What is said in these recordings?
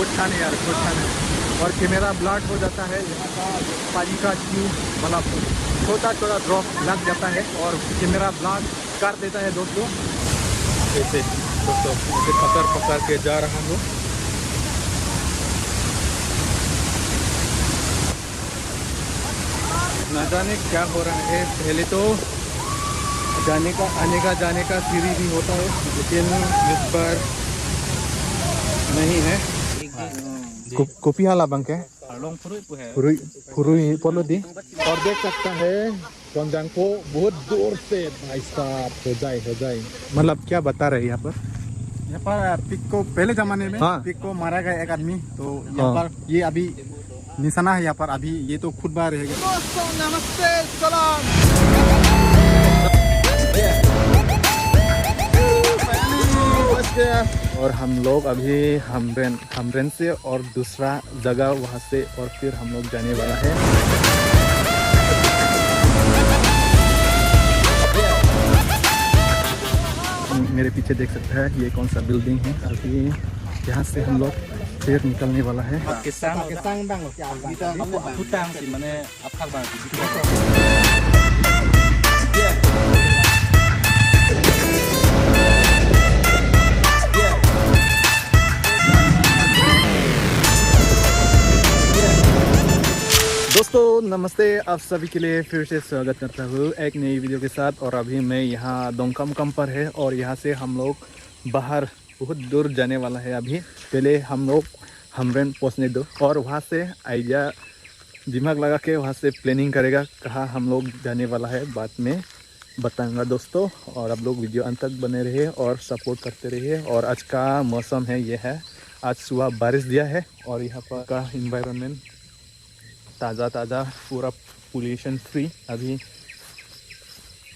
बहुत छान है यार, बहुत छान है। और कैमरा ब्लॉट हो जाता है, यहाँ का पानी का ट्यूब मतलब छोटा छोटा ड्रॉप लग जाता है और कैमरा ब्लॉट कर देता है दोस्तों। ऐसे दोस्तों मुझे पकड़ के जा रहा हूँ। ना जाने क्या हो रहा है। पहले तो जाने का जाने का सीढ़ी भी होता है, लेकिन इस पर नहीं है। कोपी हाला बंके फुरुई पोलो दी। और देख सकता है रमजान को बहुत दूर से भाई साहब हो जाए मतलब क्या बता रहे हैं यहाँ पर पिक को पहले जमाने में हाँ। पिक को मारा गया एक आदमी, तो यहाँ पर ये अभी निशाना है यहाँ पर। अभी ये तो खुद बाहर रहेगा। दोस्तों नमस्ते, सलाम। और हम लोग अभी हमरेन से और दूसरा जगह वहाँ से और फिर हम लोग जाने वाला है। मेरे पीछे देख सकते हैं ये कौन सा बिल्डिंग है। अभी यहाँ से हम लोग फिर निकलने वाला है। दोस्तों नमस्ते, आप सभी के लिए फिर से स्वागत करता हूँ एक नई वीडियो के साथ। और अभी मैं यहाँ दोंगकम पर है और यहाँ से हम लोग बाहर बहुत दूर जाने वाला है। अभी पहले हम लोग हमरेन पहुँचने दो और वहाँ से आइडिया दिमाग लगा के वहाँ से प्लानिंग करेगा कहाँ हम लोग जाने वाला है, बाद में बताऊँगा दोस्तों। और आप लोग वीडियो अंत तक बने रहिए और सपोर्ट करते रहिए। और आज का मौसम है ये है, आज सुबह बारिश दिया है और यहाँ पर का इन्वायरमेंट ताज़ा पूरा पोल्यूशन फ्री। अभी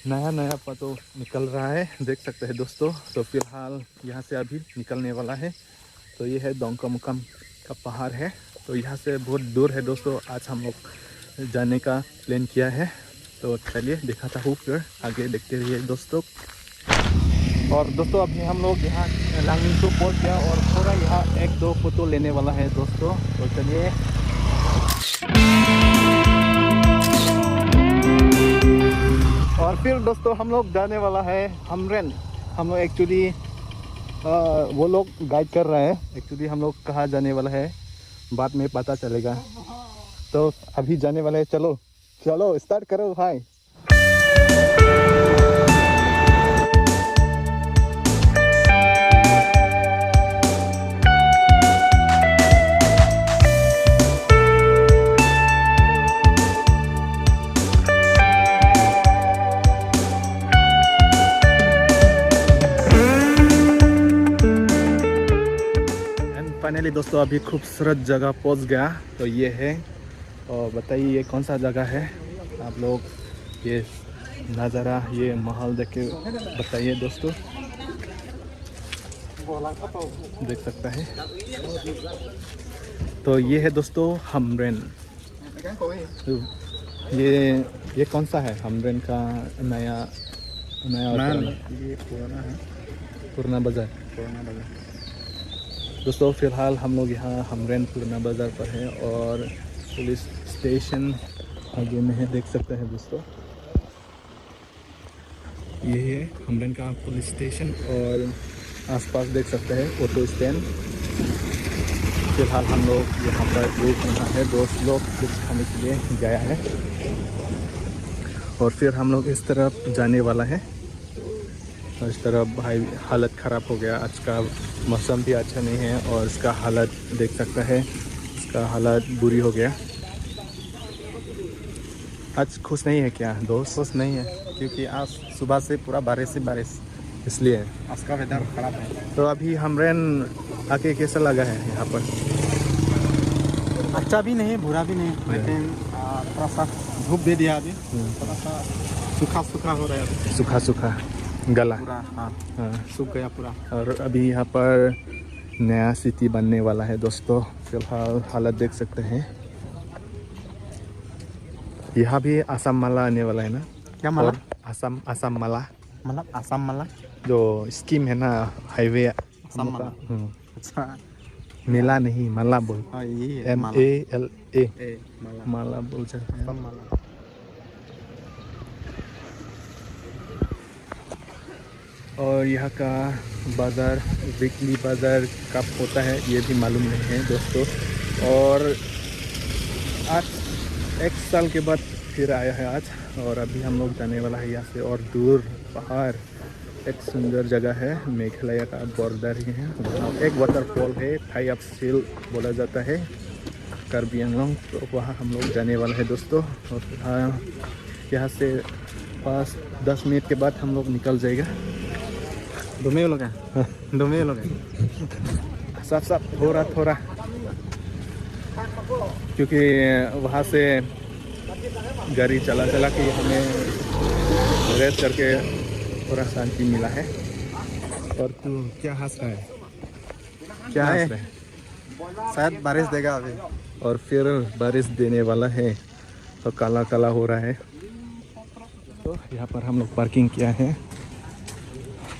नया पतो निकल रहा है, देख सकते हैं दोस्तों। तो फिलहाल यहाँ से अभी निकलने वाला है। तो ये है दोंगकम का पहाड़ है, तो यहाँ से बहुत दूर है दोस्तों। आज हम लोग जाने का प्लान किया है, तो चलिए दिखाता हूँ, फिर आगे देखते रहिए दोस्तों। और दोस्तों अभी हम लोग यहाँ लांगलिंग को पहुँच गया और थोड़ा यहाँ 1-2 फोटो लेने वाला है दोस्तों। तो चलिए। और फिर दोस्तों हम लोग जाने वाला है हमरेन। हम लोग एक्चुअली वो लोग गाइड कर रहे हैं, एक्चुअली हम लोग कहाँ जाने वाला है बाद में पता चलेगा। तो अभी जाने वाले हैं, चलो स्टार्ट करो भाई। फाइनली दोस्तों अभी खूबसूरत जगह पहुंच गया। तो ये है, और बताइए ये कौन सा जगह है। आप लोग ये नज़ारा, ये माहौल देख के बताइए दोस्तों। देख सकता है। तो ये है दोस्तों हमरेन। ये कौन सा है हमरेन का नया ये पुराना है, पुराना बाजार दोस्तों। फिलहाल हम लोग यहाँ हमरेन पुराना बाज़ार पर है और पुलिस स्टेशन आगे में है, देख सकते हैं दोस्तों। ये है हमरेन का पुलिस स्टेशन और आसपास देख सकते हैं ऑटो स्टैंड। फिलहाल हम लोग यहाँ पर रुक रहा है, दोस्त लोग कुछ खाने के लिए गया है और फिर हम लोग इस तरफ जाने वाला है। और इस तरफ भाई हालत ख़राब हो गया, आज का मौसम भी अच्छा नहीं है और इसका हालत देख सकता है, इसका हालत बुरी हो गया। आज खुश नहीं है क्या दोस्त? खुश नहीं है क्योंकि आज सुबह से पूरा बारिश, इसलिए आज का वेदर खराब है। तो अभी हमरेन आके कैसा लगा है यहाँ पर? अच्छा भी नहीं, बुरा भी नहीं, लेकिन थोड़ा सा धूप दे दिया अभी, थोड़ा सा सूखा हो रहा है अभी। सूखा गला पूरा हाँ सूख गया पूरा। और अभी यहाँ पर नया सिटी बनने वाला है दोस्तों। फिलहाल हालत देख सकते हैं। यहाँ भी आसाम माला आने वाला है ना? क्या माला? और आसाम माला मतलब आसाम माला जो स्कीम है ना, हाईवे आसाम माला। अच्छा, मेला नहीं, माला बोल। हाँ यही है MALA माला माला बोल सकते हैं। माला। और यहाँ का बाज़ार, वीकली बाज़ार कब होता है ये भी मालूम नहीं है दोस्तों। और आज 1 साल के बाद फिर आया है आज, और अभी हम लोग जाने वाला है यहाँ से। और दूर पहाड़, एक सुंदर जगह है, मेघालय का बॉर्डर ही है। वहाँ एक वाटरफॉल है, थाई अप सील बोला जाता है, कार्बी आंगलोंग। तो वहाँ हम लोग जाने वाला है दोस्तों। और यहाँ से 5-10 मिनट के बाद हम लोग निकल जाएगा। डोमे लोग हैं, डोमे लोग हैं। साफ थोड़ा क्योंकि वहाँ से गाड़ी चला के हमें रेस्ट करके थोड़ा शांति मिला है। और तू क्या हंस रहा है? क्या हंस रहा है? शायद बारिश देगा अभी। और फिर बारिश देने वाला है, तो काला काला हो रहा है। तो यहाँ पर हम लोग पार्किंग किया है,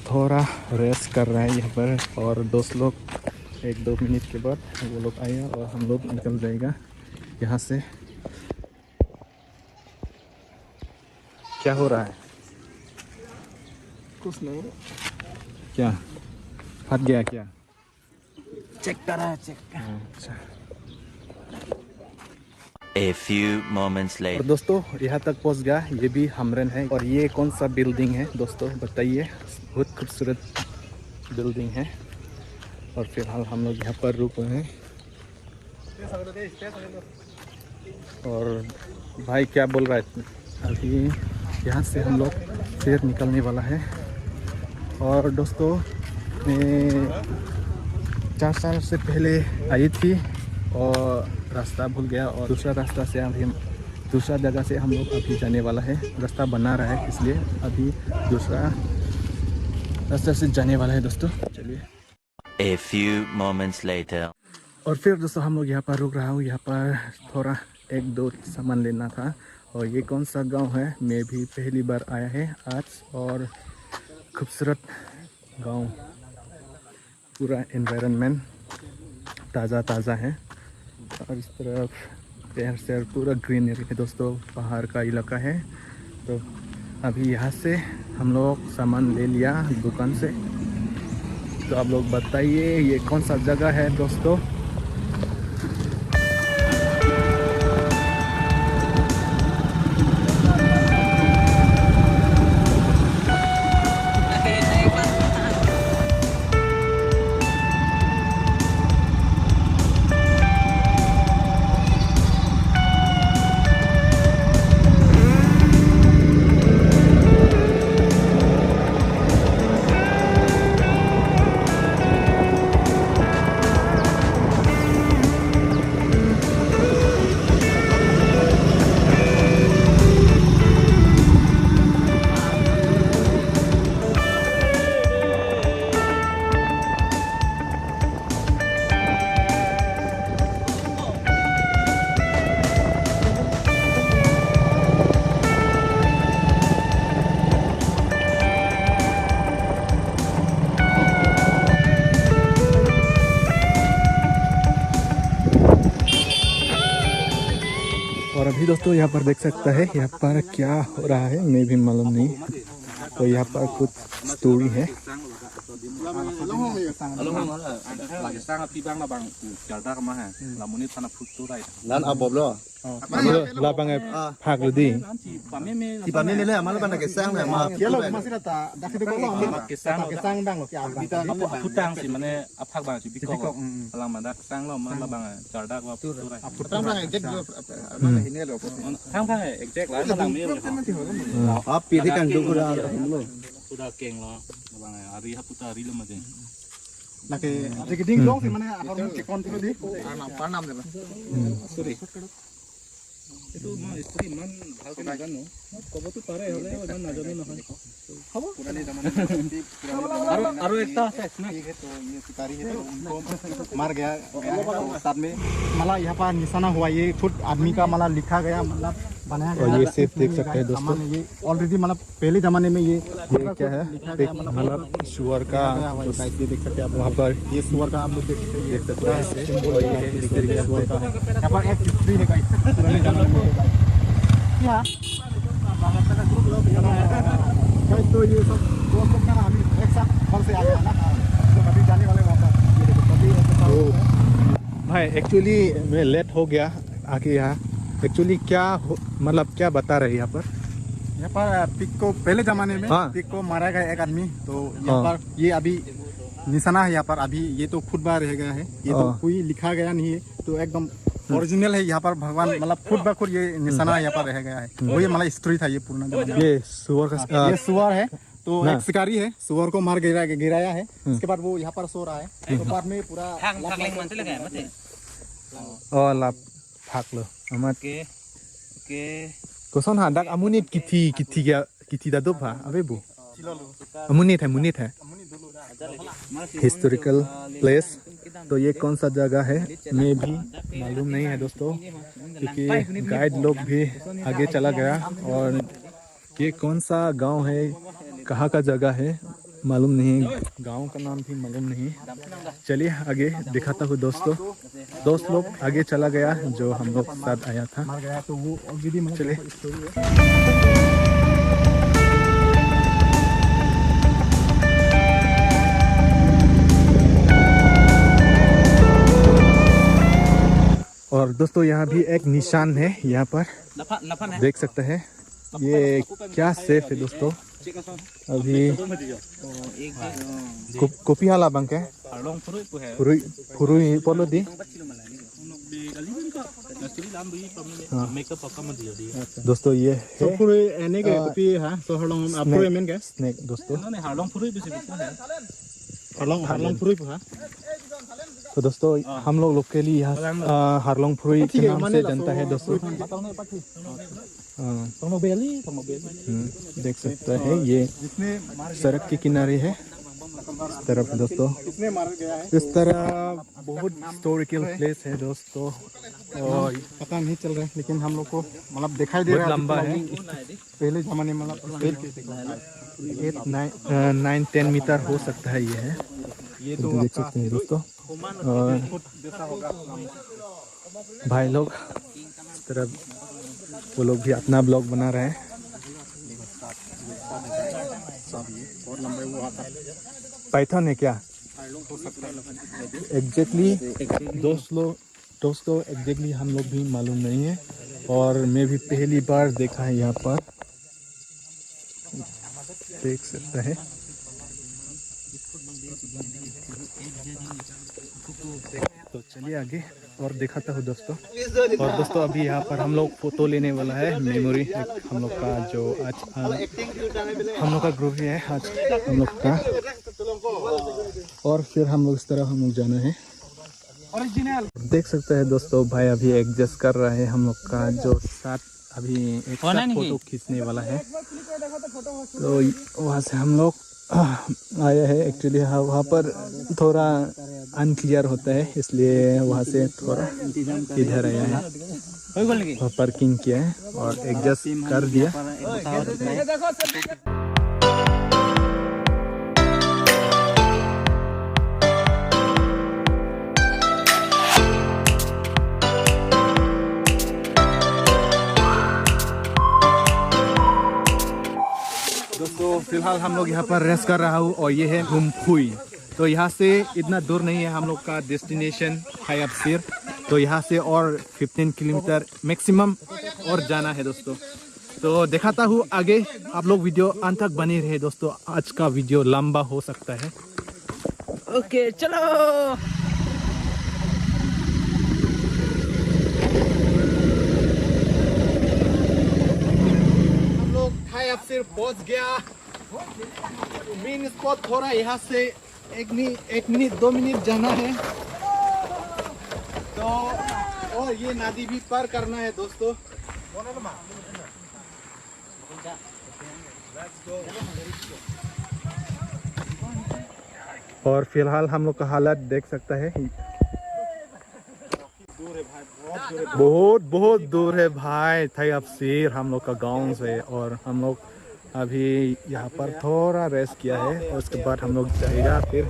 थोड़ा रेस्ट कर रहा है यहाँ पर। और दोस्त लोग 1-2 मिनट के बाद वो लोग आएगा और हम लोग निकल जाएगा यहाँ से। क्या हो रहा है? कुछ नहीं, क्या फट गया क्या? चेक कर रहा है, चेक। अच्छा। A few moments और later. दोस्तों यहाँ तक पहुँच गया, ये भी हमरन है। और ये कौन सा बिल्डिंग है दोस्तों बताइए? बहुत खूबसूरत बिल्डिंग है। और फिलहाल हम लोग यहाँ पर रुक रहे हैं। और भाई क्या बोल रहा है? अभी यहाँ से हम लोग फिर निकलने वाला है। और दोस्तों मैं 4 साल से पहले आई थी और रास्ता भूल गया, और दूसरा रास्ता से अभी दूसरा जगह से हम लोग अभी जाने वाला है। रास्ता बना रहा है, इसलिए अभी दूसरा रास्ता से जाने वाला है दोस्तों। चलिए। A few moments later. और फिर दोस्तों हम लोग यहाँ पर रुक रहा हूँ। यहाँ पर थोड़ा 1-2 सामान लेना था। और ये कौन सा गांव है, मैं भी पहली बार आया है आज। और खूबसूरत गांव, पूरा एनवायरनमेंट ताज़ा है। और इस तरफ शहर पूरा ग्रीनरी है दोस्तों, पहाड़ का इलाका है। तो अभी यहाँ से हम लोग सामान ले लिया दुकान से। तो आप लोग बताइए ये कौन सा जगह है दोस्तों? और अभी दोस्तों यहाँ पर देख सकता है, यहाँ पर क्या हो रहा है मैं भी मालूम नहीं। तो यहाँ पर कुछ स्टोरी है। लापांगे भाग Ludi itu mah istri man ভালকে নাজানো কবতো পাৰে হলে ইমান নাজানো নহয় হ'ব পুरानी जमाने में আৰু একটা আছে इसमें तो ये शिकारी है तो उनको मार गया साथ में माला यहाँ पर निशाना हुआ ये खुद आदमी का माला लिखा गया मतलब बनाया और गया ये है। सिर्फ देख सकते हैं दोस्तों, सामान्य ये ऑलरेडी मतलब पहले ज़माने में ये क्या है, एक मतलब सुअर का ये देख सकते हैं आप वहाँ पर ये सुअर का आप लोग देख सकते हैं सिंबल ये है, इस तरीके से सुअर का है। यहाँ पर एक हिस्ट्री है गाइस, पुराने ज़माने में क्या गाइस, तो ये सब दोस्त लोग ना हम एक साथ घर से आ गया ना, तो अभी जाने वाले वहाँ पर ये देखो कभी ऐसा भाई एक्चुअली मैं लेट हो गया आके यहाँ। एक्चुअली मतलब क्या बता रहे हैं यहाँ पर? यहाँ पर पिक को पहले जमाने में हाँ। पिक को मारा गया एक आदमी, तो यहाँ हाँ। पर ये अभी निशाना है यहाँ पर, अभी ये तो खुद बार रह गया है, ये तो हाँ। कोई लिखा गया नहीं है, तो एकदम ओरिजिनल है यहाँ पर भगवान मतलब खुद ब खुद ये निशाना यहाँ पर रह गया है। वही मतलब हिस्ट्री था ये पुराना जमाना। ये सुअर का ये सुअर है, तो ना। एक शिकारी है, सुअर को मार गिराया है, उसके बाद वो यहाँ पर सो रहा है, तो बाद में पूरा लाभ भाग लो amat koson handak amunit kiti dadop ha abe bu amunit है हिस्टोरिकल प्लेस। तो ये कौन सा जगह है मैं भी मालूम नहीं है दोस्तों, क्योंकि गाइड लोग भी आगे चला गया और ये कौन सा गांव है, कहाँ का जगह है मालूम नहीं, गांव का नाम भी मालूम नहीं। चलिए आगे दिखाता हूँ दोस्तों। दोस्त लोग आगे चला गया जो हम लोग साथ आया था। मार गया, तो वो ऑलरेडी मतलब चलिए। स्टोरी है। और दोस्तों यहाँ भी एक निशान है, यहाँ पर देख सकते हैं। ये क्या सेफ है दोस्तों, अभी कोपी हाला बंक है फुरुई पोलो दी। दोस्तों ये है स्नेक दोस्तों। तो दोस्तों हम लोग लोकली यहाँ हारलोंग फुरुई के नाम से जानता है दोस्तों। देख सकते हैं ये सड़क के किनारे है इस तरफ दोस्तों। इस तरह बहुत हिस्टोरिकल प्लेस है दोस्तों, और पता नहीं चल रहा है, लेकिन हम लोग को मतलब दिखाई दे रहा है लंबा है। पहले जमाने में मतलब 9-10 मीटर हो सकता है ये है, ये तो देख सकते हैं दोस्तों। और भाई लोग इस तरफ वो लोग भी अपना ब्लॉग बना रहे हैं। पाइथन है क्या एग्जैक्टली दोस्तों एग्जैक्टली हम लोग भी मालूम नहीं है, और मैं भी पहली बार देखा है यहाँ पर, देख सकते हैं। तो चलिए आगे और दिखाता हूँ दोस्तों। और दोस्तों अभी यहाँ पर हम लोग फोटो लेने वाला है, मेमोरी हम लोग का जो आज हम लोग का ग्रुप ही है आज हम लोग का। और फिर हम लोग इस तरह हम लोग जाना है। देख सकते हैं दोस्तों भाई अभी एडजस्ट कर रहा है हम लोग का जो साथ अभी एक साथ फोटो खींचने वाला है। तो वहाँ से हम लोग आया है। एक्चुअली वहाँ पर थोड़ा अनक्लियर होता है, इसलिए वहाँ से थोड़ा इधर आया है, वहाँ पार्किंग किया है और एडजस्ट कर दिया। दोस्तों फिलहाल हम लोग यहाँ पर रेस्ट कर रहा हूँ और ये है गुम्फुई। तो यहाँ से इतना दूर नहीं है हम लोग का डेस्टिनेशन हायाब सिर। तो यहाँ से और 15 किलोमीटर मैक्सिमम और जाना है दोस्तों। तो दिखाता हूँ आगे, आप लोग वीडियो अंत तक बने रहे दोस्तों। आज का वीडियो लंबा हो सकता है। ओके चलो। अब सिर्फ पहुंच गया मेन स्पॉट। थोड़ा यहाँ से 1 मिनट 2 मिनट जाना है, तो और ये नदी भी पार करना है दोस्तों। और फिलहाल हम लोग का हालत देख सकता है। दूर है भाई, बहुत दूर है। बहुत बहुत दूर है भाई थाई अफसीर हम लोग का गांव से। और हम लोग अभी यहाँ पर थोड़ा रेस्ट किया है और उसके बाद हम लोग जाएगा फिर।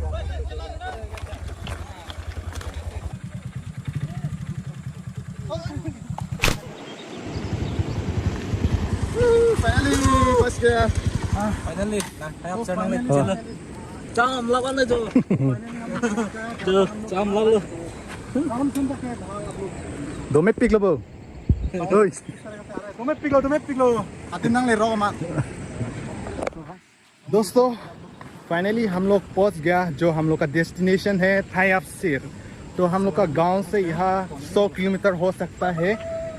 फाइनली बच गया। Finally, nah, kayak channel ini channel. Cam lawan itu. Tuh, cam lalu. दो में पिक लो तुम्हें पिघलो हाथी नंग ले रहो मत। दोस्तों फाइनली हम लोग पहुंच गया जो हम लोग का डेस्टिनेशन है थाई अफसीर। तो हम लोग का गांव से यहाँ 100 किलोमीटर हो सकता है।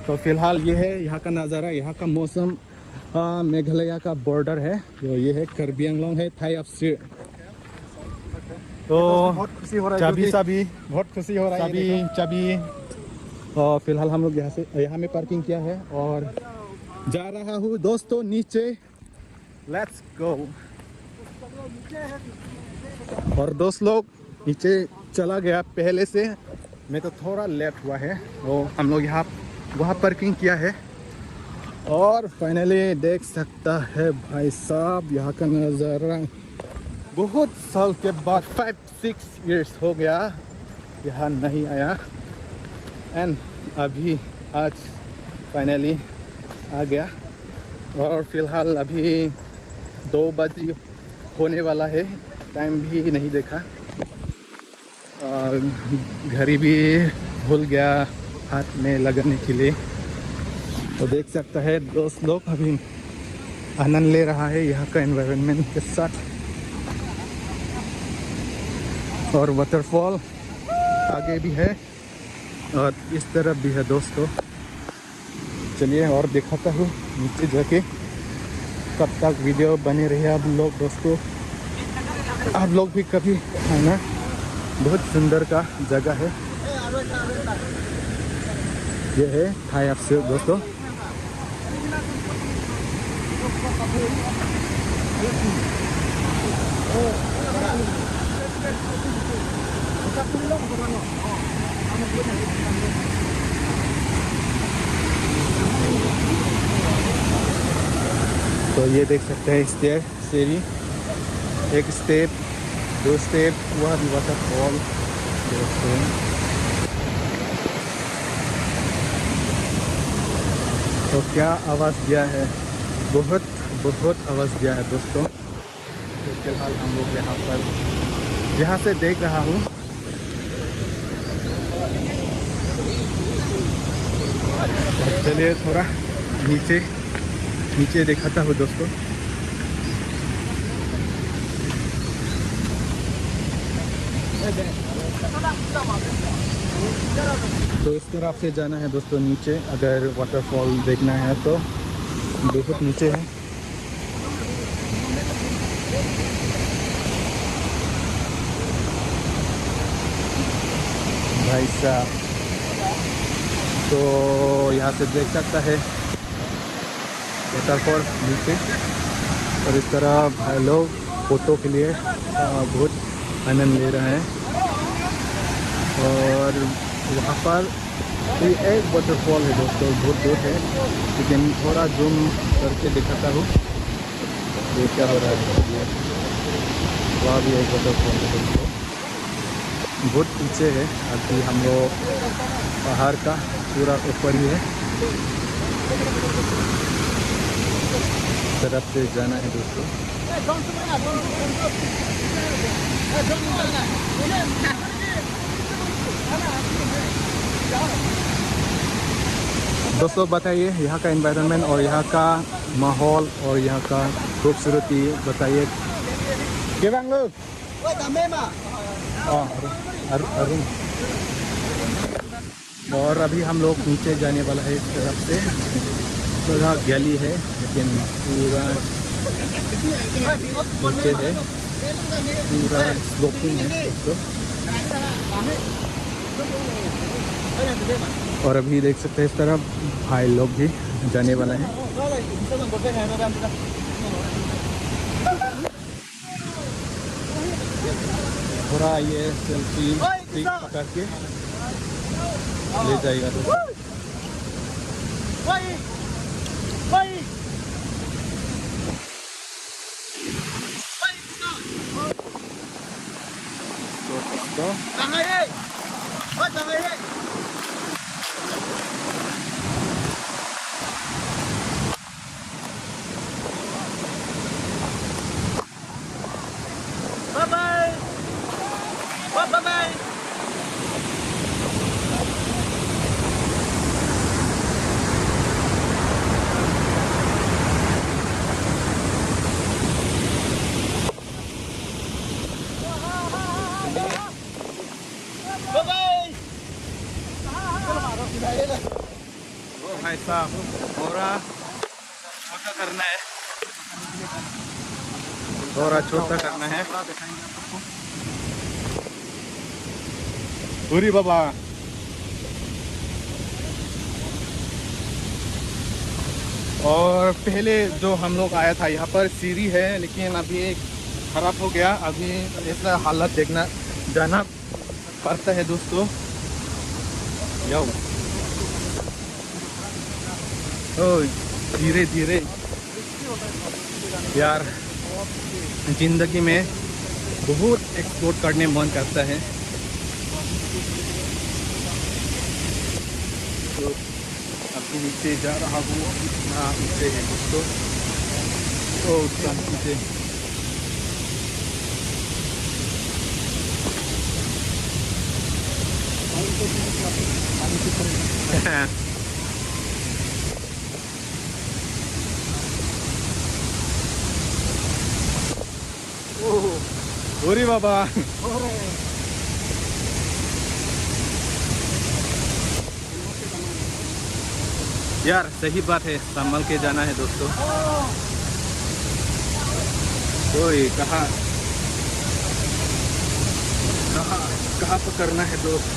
तो फिलहाल ये है यहाँ का नज़ारा, यहाँ का मौसम। मेघालय का बॉर्डर है जो ये है कार्बी आंगलोंग है थाई अफसीर। तो बहुत खुशी हो रहा है, चाबी चाबी बहुत खुशी हो रहा है। चाबी चाबी। और फिलहाल हम लोग यहाँ में पार्किंग किया है और जा रहा हूँ दोस्तों नीचे। Let's go. और दोस्त लोग नीचे चला गया पहले से, मैं तो थोड़ा लेट हुआ है। तो हम लोग यहाँ वहाँ पार्किंग किया है और फाइनली देख सकता है भाई साहब यहाँ का नज़ारा। बहुत साल के बाद 5-6 इयर्स हो गया यहाँ नहीं आया एंड अभी आज फाइनली आ गया। और फिलहाल अभी 2 बजे होने वाला है, टाइम भी नहीं देखा और घड़ी भी भूल गया हाथ में लगाने के लिए। तो देख सकता है दोस्त लोग अभी आनंद ले रहा है यहाँ का एनवायरनमेंट के साथ। और वाटरफॉल आगे भी है और इस तरफ भी है दोस्तों। चलिए और दिखाता हूँ नीचे जाके। कब तक वीडियो बने रहे आप लोग दोस्तों, आप लोग भी कभी आना। बहुत सुंदर का जगह है ये है थाई अफसीर दोस्तों। तो ये देख सकते हैं स्टेयर सीढ़ी, एक स्टेप 2 स्टेप, वह भी वाटरफॉल दोस्तों। तो क्या आवाज़ दिया है, बहुत बहुत आवाज़ दिया है दोस्तों। तो फिलहाल हम लोग यहाँ पर यहाँ से देख रहा हूँ। चलिए थोड़ा नीचे दिखाता हूँ दोस्तों। तो इस तरफ से जाना है दोस्तों नीचे, अगर वाटरफॉल देखना है तो बहुत नीचे है। भाई साहब तो यहाँ से देख सकता है वाटरफॉल नीचे। और इस तरह भाई लोग फोटो के लिए बहुत आनंद ले रहे हैं। और वहाँ पर कोई एक वाटरफॉल है दोस्तों, बहुत दूर है लेकिन थोड़ा जूम करके दिखाता हूँ ये क्या हो रहा है। वहाँ भी एक वाटरफॉल है दोस्तों, बहुत ऊँचे है। अभी हम लोग पहाड़ का पूरा ऊपर ही है, तरफ से जाना है दोस्तों। दोस्तों बताइए यहाँ का एनवायरनमेंट और यहाँ का माहौल और यहाँ का खूबसूरती बताइए। क्या बांग लोग अरुण। और अभी हम लोग नीचे जाने वाला है इस तरफ से। थोड़ा गली है लेकिन पूरा नीचे है, पूरा स्लोपिंग है दोस्तों। और अभी देख सकते हैं इस तरफ भाई लोग भी जाने वाला है। थोड़ा ये सेल्फी करके ले जाएगा दोस्तों। ओ भाई साहब, थोड़ा छोटा करना है, थोड़ा छोटा करना है। पूरी बाबा और पहले जो हम लोग आया था यहाँ पर सीढ़ी है, लेकिन अभी खराब हो गया। अभी ऐसा हालत देखना जाना पड़ता है दोस्तों। जाओ धीरे धीरे यार, जिंदगी में बहुत एक्सप्लोर करने मन करता है। तो अभी नीचे जा रहा हूँ, इतना नीचे है दोस्तों। तो शांति से ओरे बाबा, यार सही बात है, संभल के जाना है दोस्तों। ओए कहाँ पकड़ना है दोस्त?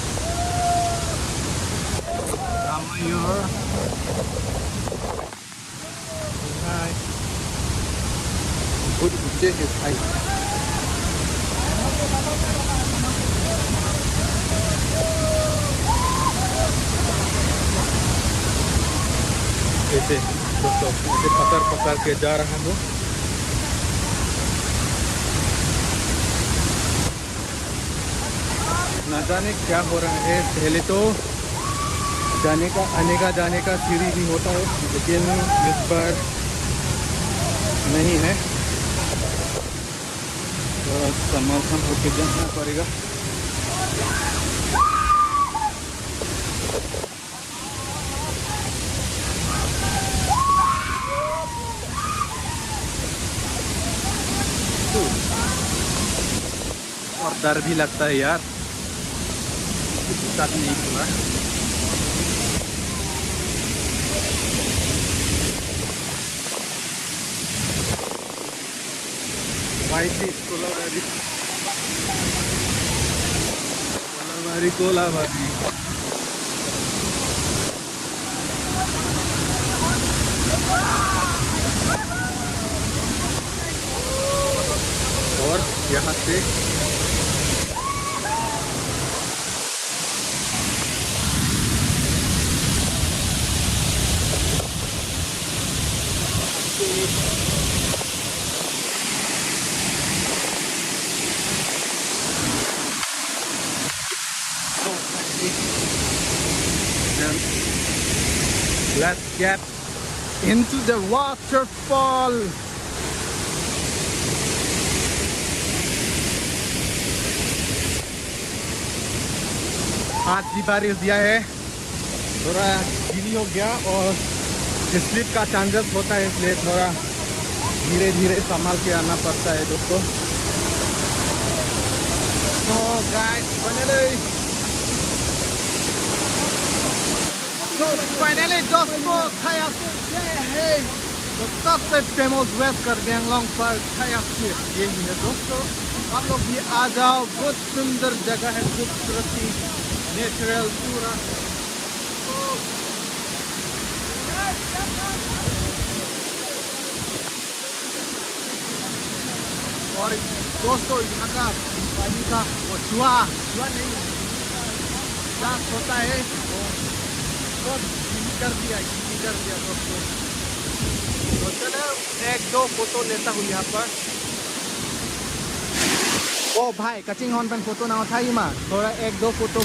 बहुत ऊंचे है भाई। ऐसे दोस्तों, ऐसे पकड़ के जा रहा हूँ। ना जाने क्या हो रहा है। पहले तो जाने का सीढ़ी भी होता है, लेकिन इस बार नहीं है। तो संभल होकर जाना पड़ेगा। और डर भी लगता है यार, साथ नहीं हुआ। कोलाबारी और यहाँ से let's get into the waterfall. आज भी बारिश दिया है, थोड़ा गीली हो गया और स्लिप का चांसेस होता है, इसलिए थोड़ा धीरे धीरे संभाल के आना पड़ता है दोस्तों। तो फाइनली दोस्तों तो सबसे फेमस वेस्ट कार्बी आंगलोंग पर यही है दोस्तों। आप लोग भी आ जाओ, बहुत सुंदर जगह है, खूबसूरती, नेचुरल पूरा। और दोस्तों यहाँ का पानी का वो चुआ नहीं ब्लास्ट होता है तो कर दिया दोस्तों। तो चलो एक दो फोटो लेता हूँ यहाँ पर। ओ भाई कचिंग हॉर्न पर फोटो ना उठाई माँ, थोड़ा एक दो फोटो।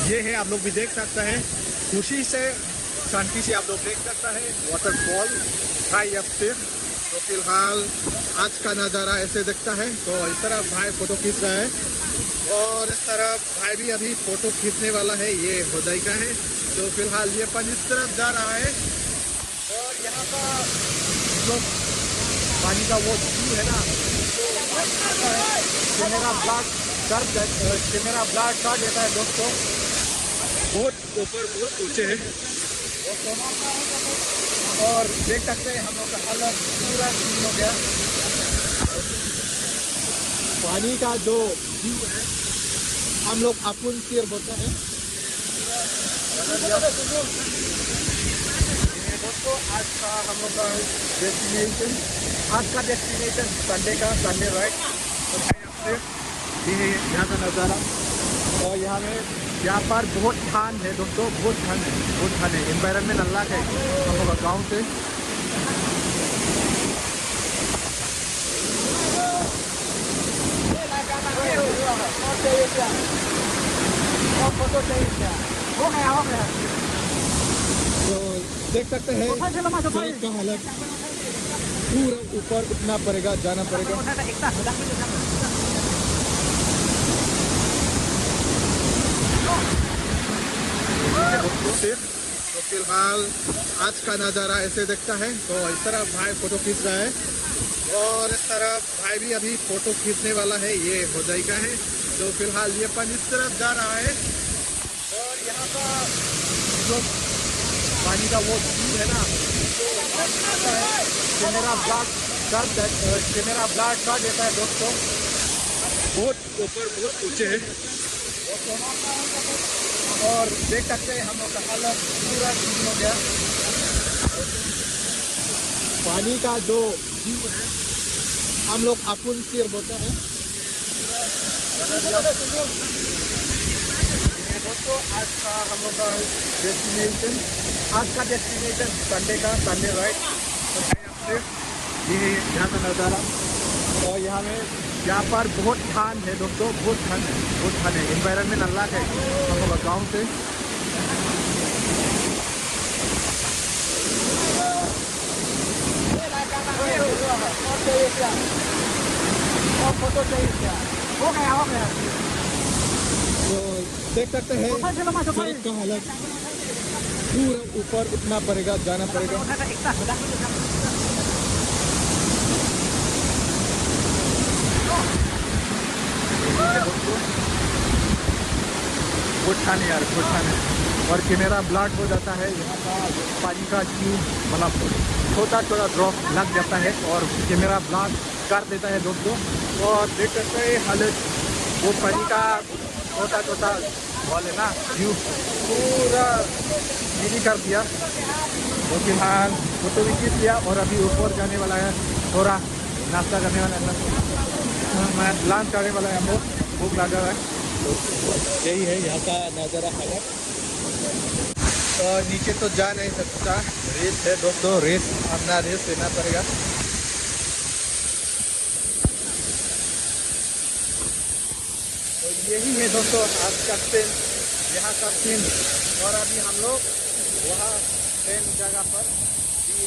ये है, आप लोग भी देख सकते हैं, खुशी से शांति से आप लोग देख सकता है वाटरफॉल हाई अप से। तो फिलहाल आज का नज़ारा ऐसे दिखता है। तो इस तरफ भाई फोटो खींच रहा है और इस तरफ भाई भी अभी फोटो खींचने वाला है। ये होदाई का है। तो फिलहाल ये अपन इस तरफ जा रहा है और यहाँ का जो पानी का वो व्यू है ना, कैमरा ब्लास्ट कर देता है दोस्तों। बहुत ऊपर बहुत ऊंचे है और देख सकते हैं हम लोग का हालत पूरा हो गया। पानी का जो व्यू है हम लोग अपुन सिर बोलते हैं दोस्तों। आज का हम लोग का डेस्टिनेशन संडे राइट। तो ये यहाँ का नज़ारा और यहाँ पर बहुत ठंड है दोस्तों, बहुत ठंड है। एनवायरनमेंट अल्लाह का है हम लोग गाँव से। तो देख सकते हैं सड़क का हालत पूरा ऊपर उठना पड़ेगा, जाना पड़ेगा। तो फिलहाल आज का नज़ारा ऐसे दिखता है। तो इस तरफ भाई फोटो खींच रहा है और इस तरफ भाई भी अभी फोटो खींचने वाला है। ये होदाई का है। तो फिलहाल ये अपन इस तरफ जा रहा है और यहाँ का जो पानी का वो व्यू है ना, कैमरा ब्लास्ट कर देता है दोस्तों। बहुत ऊपर बहुत ऊंचे है और देख सकते हैं हम लोग का हालत पूरा हो गया। पानी का जो व्यू है हम लोग अपुन सिर बोलते हैं दोस्तों। आज का हम लोग का डेस्टिनेशन संडे राइट। तो ये यहाँ का नज़ारा और यहाँ पर बहुत ठंड है दोस्तों, बहुत ठंड है। एनवायरनमेंट अल्लाह का है हम लोग गाँव से। तो देख सकते हैं सड़क का हालत पूरा ऊपर उठना पड़ेगा, जाना पड़ेगा। बहुत ठंड है और कैमरा ब्लास्ट हो जाता है। यहाँ का पानी का ट्यूब मतलब छोटा ड्रॉप लग जाता है और कैमरा ब्लास्ट कर देता है दोस्तों। और देख सकते हैं हालत, वो पानी का छोटा बॉल है ना, ट्यूब पूरा गिरी कर दिया। तो फिलहाल फोटो भी खींच लिया और अभी ऊपर जाने वाला है, थोड़ा नाश्ता करने वाला है, लंच करने वाला है। हम लोग भूख लगा हुआ है। तो यही है यहाँ का नज़ारा हालत। तो नीचे तो जा नहीं सकता, रेस है दोस्तों, अपना रेस लेना पड़ेगा। तो यही है दोस्तों आज का सीन, यहाँ का सीन। और अभी हम लोग वहाँ सेम जगह पर भी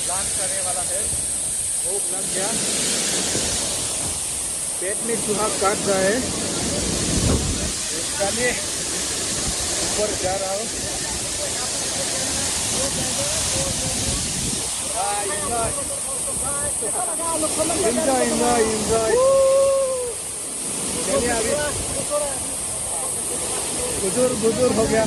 लंच करने वाला है। भूख लग गया, पेट में चूहा काट रहा है, इसलिए ऊपर जा रहा हूँ। एंजॉय चलिए अभी गुजर हो गया।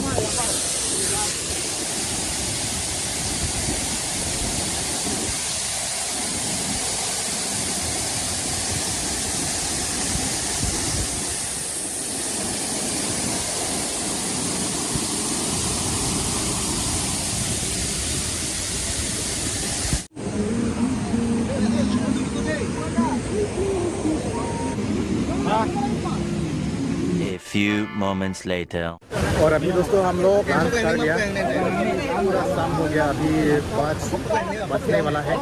few moments later. और अभी दोस्तों हम लोग लंच कर लिया, पूरा शाम हो गया, अभी 5 बजने वाला है।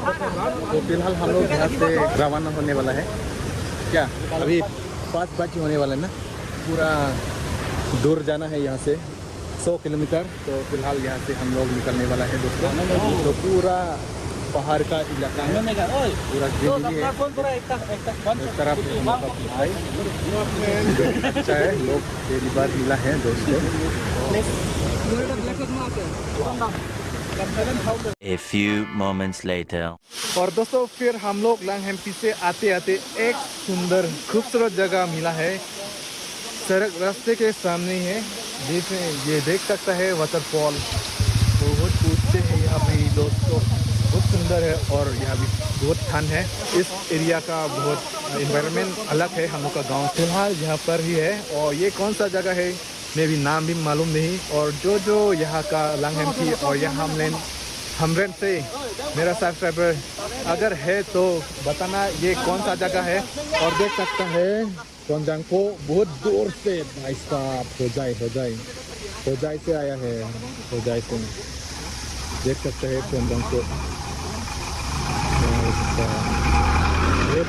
तो फिलहाल हम लोग यहाँ से रवाना होने वाला है। क्या अभी 5 बजे होने वाला है ना, पूरा दूर जाना है यहाँ से 100 किलोमीटर। तो फिलहाल यहाँ से हम लोग निकलने वाला है दोस्तों। तो पूरा पहाड़ का इलाका है, पूरा ग्रीनरी है। इस तरफ हम लोग का भाई अच्छा है, लोग पहली बार मिला है दोस्तों। A few moments later. और दोस्तों फिर हम लोग लंगहेम्पी से आते आते एक सुंदर खूबसूरत जगह मिला है। सड़क रास्ते के सामने है, ये देख सकता है वाटरफॉल। बहुत ऊंचे है यहाँ पे दोस्तों, बहुत सुंदर है। और यहाँ भी बहुत ठंड है। इस एरिया का बहुत एनवायरनमेंट अलग है हम लोग का गांव। फिलहाल यहाँ पर ही है, और ये कौन सा जगह है मैं भी नाम भी मालूम नहीं। और जो यहाँ का लंगहेम्पी और यहाँ हमरेन से मेरा सब्सक्राइबर अगर है तो बताना ये कौन सा जगह है। और देख सकता है क्रॉनजांगपो बहुत दूर से, भाई साहब होजाई से आया है, होजाई से देख सकते हैं क्रॉनजांगपो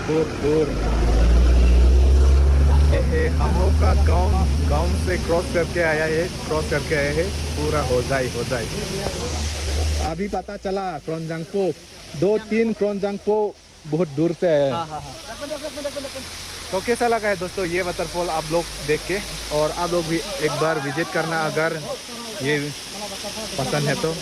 बहुत दूर। हम लोग का गांव से क्रॉस करके आया है पूरा होजाई। अभी पता चला क्रॉनजांगपो 2-3 क्रॉनजांगपो बहुत दूर से है। तो कैसा लगा है दोस्तों ये वाटरफॉल आप लोग देख के, और आप लोग भी एक बार विजिट करना अगर ये पसंद है तो।